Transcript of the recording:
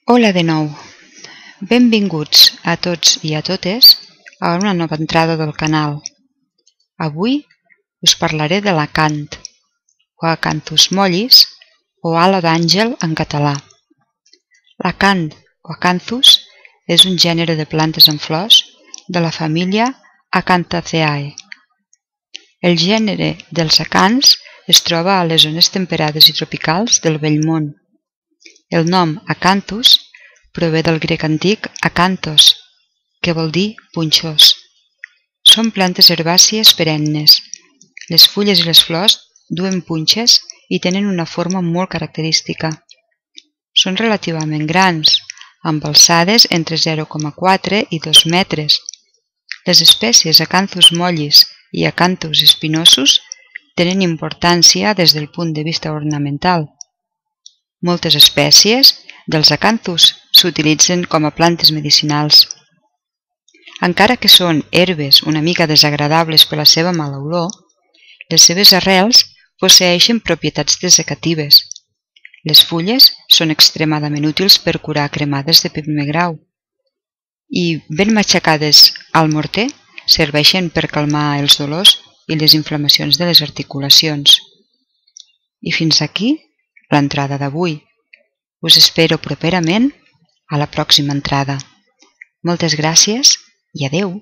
Hola de nou, benvinguts a tots i a totes a una nova entrada del canal. Avui us parlaré de l'acant, o Acanthus mollis, o ala d'àngel en català. L'acant o acanthus és un gènere de plantes amb flors de la família Acanthaceae. El gènere dels acants es troba a les zones temperades i tropicals del Vell Món. El nom acanthus prové del grec antic acanthos, que vol dir punxós. Són plantes herbàcies perennes. Les fulles i les flors duen punxes i tenen una forma molt característica. Són relativament grans, amb alçades entre 0,4 i 2 metres. Les espècies Acanthus mollis i Acanthus spinosus tenen importància des del punt de vista ornamental. Moltes espècies dels acanthus s'utilitzen com a plantes medicinals. Encara que són herbes una mica desagradables per la seva mala olor, les seves arrels posseeixen propietats desecatives. Les fulles són extremadament útils per curar cremades de primer grau i, ben matxacades al morter, serveixen per calmar els dolors i les inflamacions de les articulacions. I fins aquí l'entrada d'avui. Us espero properament a la pròxima entrada. Moltes gràcies i adeu!